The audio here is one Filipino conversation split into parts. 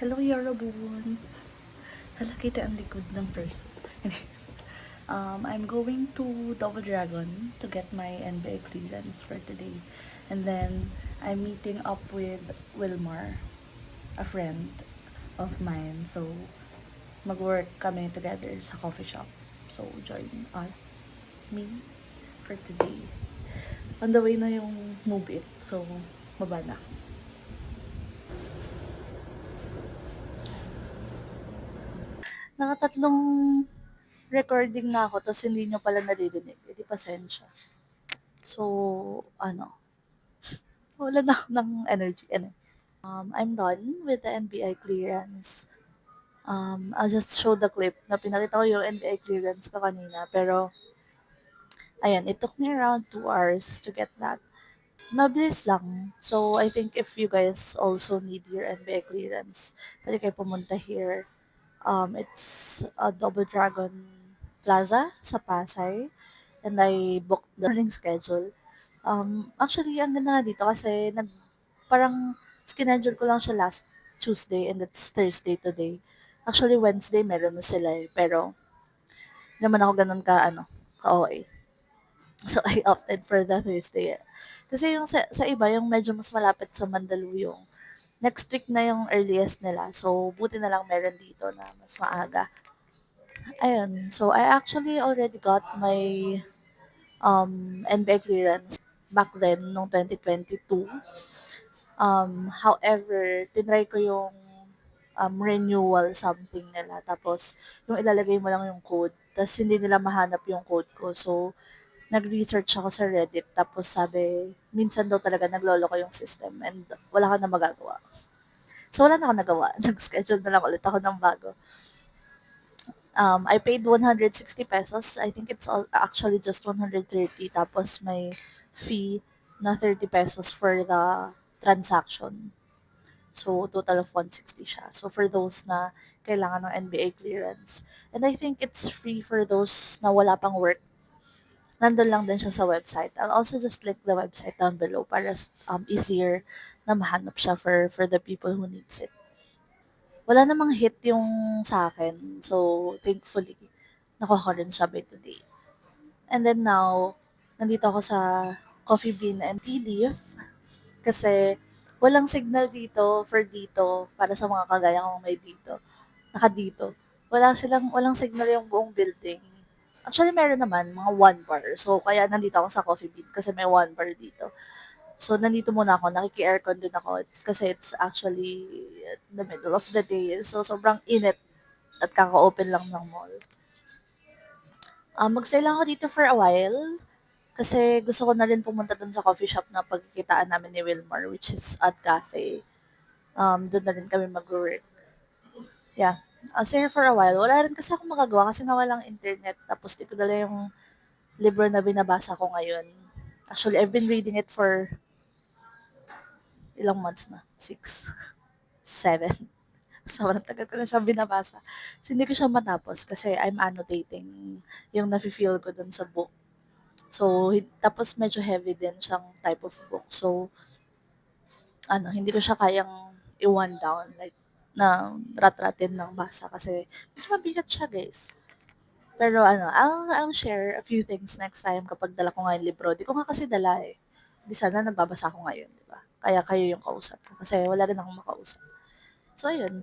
Hello, Yorobun. Hala, kita ang likod ng first. Anyways, I'm going to Double Dragon to get my NBA clearance for today. And then, I'm meeting up with Wilmar, a friend of mine. So, mag-work kami together sa coffee shop. So, join us, me, for today. On the way na yung move it. So, baba na. Nakatatlong recording na ako, tapos hindi nyo pala naririnig. Hindi pasensya. So, wala na ako ng energy. I'm done with the NBI clearance. I'll just show the clip na pinakita ko yung NBI clearance ko kanina. Pero, ayan, it took me around 2 hours to get that. Mabilis lang. So, I think if you guys also need your NBI clearance, pwede kayo pumunta here. It's a Double Dragon Plaza sa Pasay. And I booked the morning schedule. Actually, ang ganda nga dito kasi parang schedule ko lang siya last Tuesday and it's Thursday today. Actually, Wednesday meron na sila eh. Pero, hindi naman ako ganun ka-OA. So, I opted for the Thursday. Kasi yung sa iba, yung medyo mas malapit sa Mandaluyong, next week na yung earliest nila. So, buti na lang meron dito na mas maaga. Ayun. So, I actually already got my NBI clearance back then, nung 2022. However, tinry ko yung renewal something nila. Tapos, yung ilalagay mo lang yung code. Tapos, hindi nila mahanap yung code ko. So, nag-research ako sa Reddit. Tapos, sabi, minsan daw talaga nagloloko yung system and wala ka na magagawa. So, wala na ako nagawa. Nag-schedule na lang ulit ako ng bago. I paid 160 pesos. I think it's all actually just 130. Tapos may fee na 30 pesos for the transaction. So, total of 160 siya. So, for those na kailangan ng NBA clearance. And I think it's free for those na wala pang work. Nandun lang din siya sa website. I'll also just link the website down below para easier na mahanap siya for the people who needs it. Wala namang hit yung sa akin. So, thankfully, nakuha ko rin siya by today. And then now, nandito ako sa Coffee Bean and Tea Leaf kasi walang signal dito for dito para sa mga kagaya kong may dito. Dito. Walang signal yung buong building. Actually, meron naman, mga 1 bar. So, kaya nandito ako sa Coffee Bean kasi may 1 bar dito. So, nandito muna ako. Nakiki-aircon din ako. Kasi it's actually the middle of the day. So, sobrang init at kaka-open lang ng mall. Mag-stay lang ako dito for a while. Kasi gusto ko na rin pumunta dun sa coffee shop na pagkikitaan namin ni Wilmar, which is at cafe. Doon na rin kami mag-work. Yeah. I'll stay here for a while. Wala rin kasi ako magagawa kasi nga walang internet. Tapos di ko dala yung libro na binabasa ko ngayon. Actually, I've been reading it for ilang months na? 6, 7. Sobrang tagal ko na siyang binabasa. So, hindi ko siya matapos kasi I'm annotating yung nafe-feel ko dun sa book. So, tapos medyo heavy din siyang type of book. So, hindi ko siya kayang i-one down. Like, na rat-ratin ng basa kasi medyo mabigat siya, guys. Pero I'll share a few things next time kapag dala ko nga yung libro. Di ko nga kasi dala eh. Di sana nagbabasa ko ngayon, di ba? Kaya kayo yung kausap ko. Kasi wala rin akong makausap. So, ayun.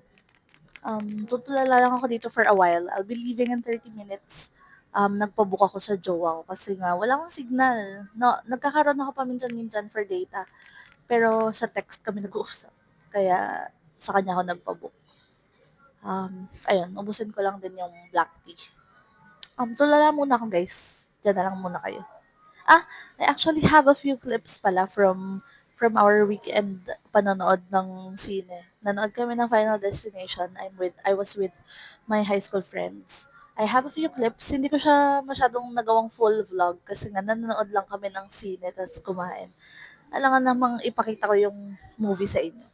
Tutulala lang ako dito for a while. I'll be leaving in 30 minutes. Nagpabook ako sa jowa ko kasi nga wala akong signal. No, nagkakaroon ako paminsan-minsan for data. Pero sa text kami nag-uusap. Kaya sa kanya ako nagpabook. Ayun, ubusin ko lang din yung black tea. Tulala muna ako guys. Diyan na lang muna kayo. I actually have a few clips pala from our weekend panonood ng sine. Nanood kami ng Final Destination. I was with my high school friends. I have a few clips. Hindi ko siya masyadong nagawang full vlog kasi nga nanonood lang kami ng sine tapos kumain. Alangan namang ipakita ko yung movie sa inyo.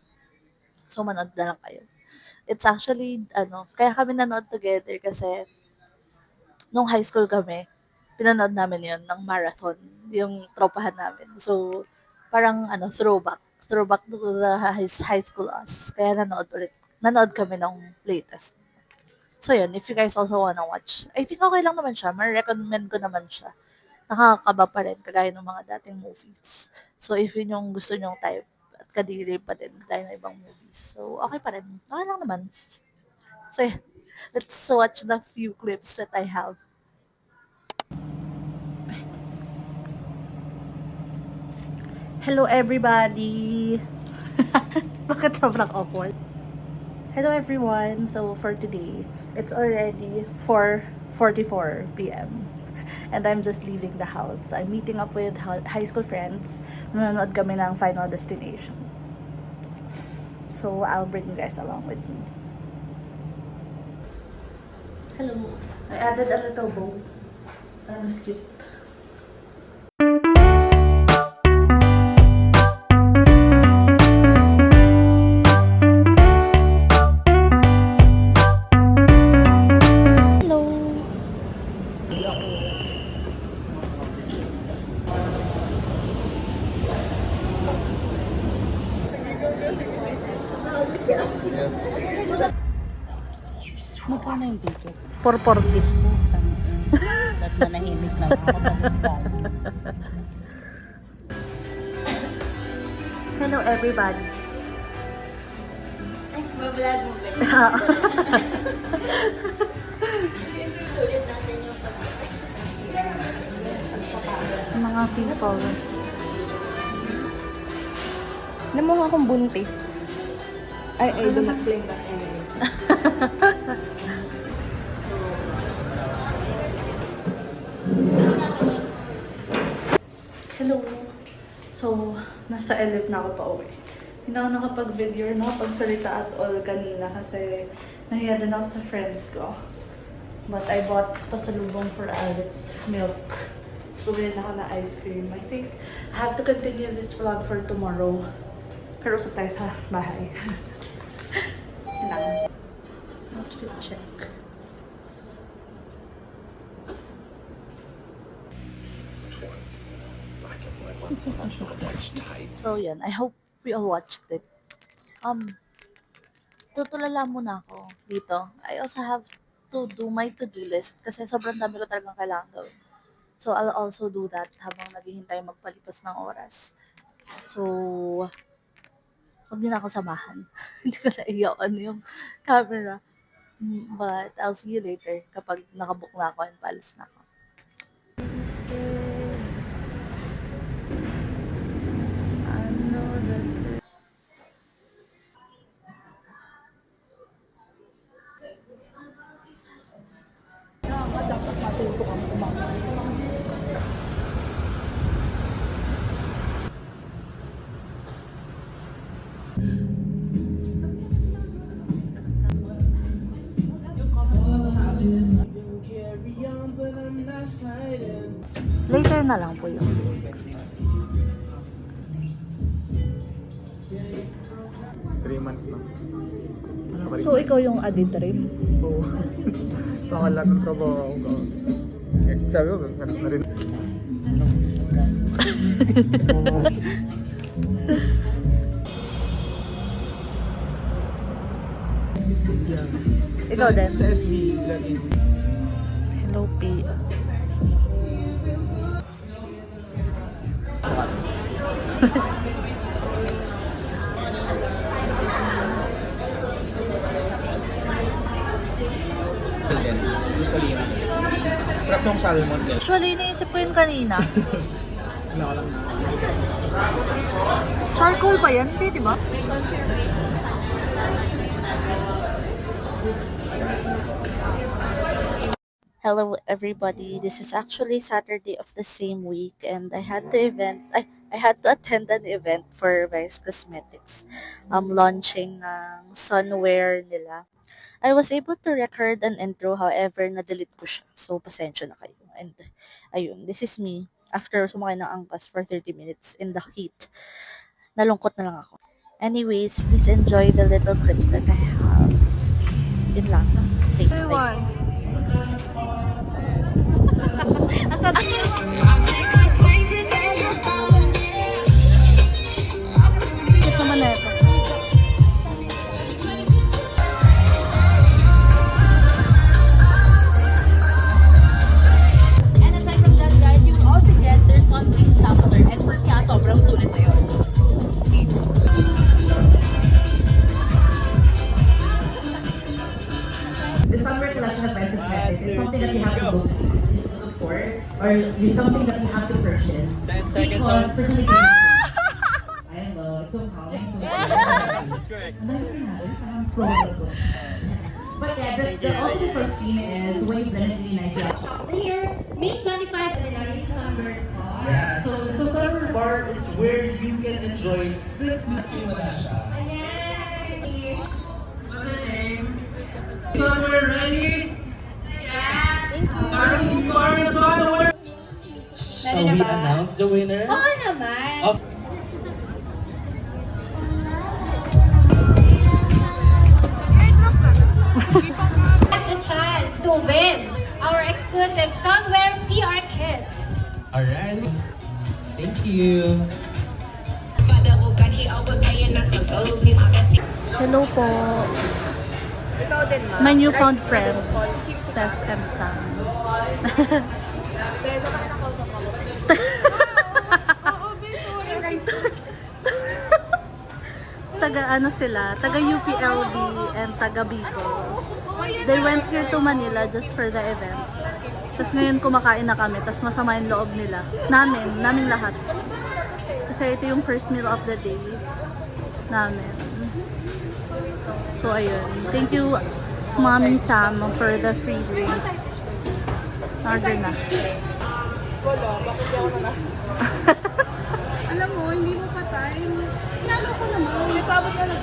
So manood na lang kayo. It's actually kaya kami nanood together kasi nung high school kami, pinanood namin yon ng marathon, yung tropahan namin. So, parang throwback. Throwback to the high school us. Kaya nanood ulit nanood kami ng latest. So yun, if you guys also wanna watch, I think okay lang naman siya. Ma-recommend ko naman siya. Nakakakaba pa rin, kagaya ng mga dating movies. So if yun yung gusto nyong type, at kadiri pa din, kagaya ng ibang movies. So okay pa rin. Okay lang naman. So yeah, let's watch the few clips that I have. Hello everybody! Bakit sobrang awkward? Hello everyone! So for today, it's already 4:44 p.m. And I'm just leaving the house. I'm meeting up with high school friends. Nanonood kami ng Final Destination. So I'll bring you guys along with me. Hello! I added a little bow. That was cute. Magkano yung ticket? 440. Ba't manahimik na ako sa discount? Hello everybody. Ay, mablog mo ba? Mga people. Alam mo nga akong buntis. I do not claim that anyway. Hello. So, nasa LF na ako pa uwi. Hindi ako nakapag-video or nakapagsalita at all kanina kasi nahiya din ako sa friends ko. But I bought pasalubong for Alex milk. So, bilhin ako na ice cream. I think I have to continue this vlog for tomorrow. Pero usap tayo sa bahay. Yun lang. Outfit check. So, yun. I hope we all watched it. Tutulala muna ako dito. I also have to do my to-do list kasi sobrang dami ko talagang kailangan gawin. So, I'll also do that habang naghihintay magpalipas ng oras. So, huwag niyo na ako samahan. Hindi ko na iyawan yung camera. But, I'll see you later kapag nakabook na ako and palis na ako. Later na lang po yun. 3 months na. So, ikaw yung aditrim? Oo. So, akala ng trabaho ko. Eh, sabi ko, naras na rin. Ikaw din? Sa SB, lagi. Hello, P. Usually, sarap tong salmon din. Actually, iniisip ko yun kanina. Wala ko lang na. Charcoal ba yan? Hindi, di ba? Hello everybody. This is actually Saturday of the same week and I had to attend an event for Vice Cosmetics. Launching ng sunwear nila. I was able to record an intro, however, na-delete ko siya. So, pasensya na kayo. And, ayun, this is me. After sumakay ng angkas for 30 minutes in the heat, nalungkot na lang ako. Anyways, please enjoy the little clips that I have. Yun lang. Thanks, bye. Asan? Cute naman na ito. or it's something that you have to purchase. 10 seconds Because on. personally, I know, it's so calming, so soothing. Ang dami sinabi, parang pro na to. But yeah, the ultimate source screen is when you blend it really nicely. Here, May 25 and then yung Sunbird Bar. Yeah, so Summer Bar, it's where you can enjoy the exclusive Manasha. Ayan! What's her name? Summer, ready? Yeah! Are you Summer? So we announced the winners. Oo naman! Of Have the chance to win our exclusive Sunwear PR kit. Alright. Thank you. Hello po. Ikaw din, ma. My newfound friend, says M. Sam. Beso ka na kausap ako. Oo, beso. Taga ano sila, taga UPLB and taga Bicol. They went here to Manila just for the event. Tapos ngayon kumakain na kami, tapos masama yung loob nila. Namin lahat. Kasi ito yung first meal of the day namin. So ayun, thank you Mommy Sam for the free drinks. Order na. Wala, bakit di ako na Alam mo, hindi mo pa time. Sinalo ko naman. May pabot ka ng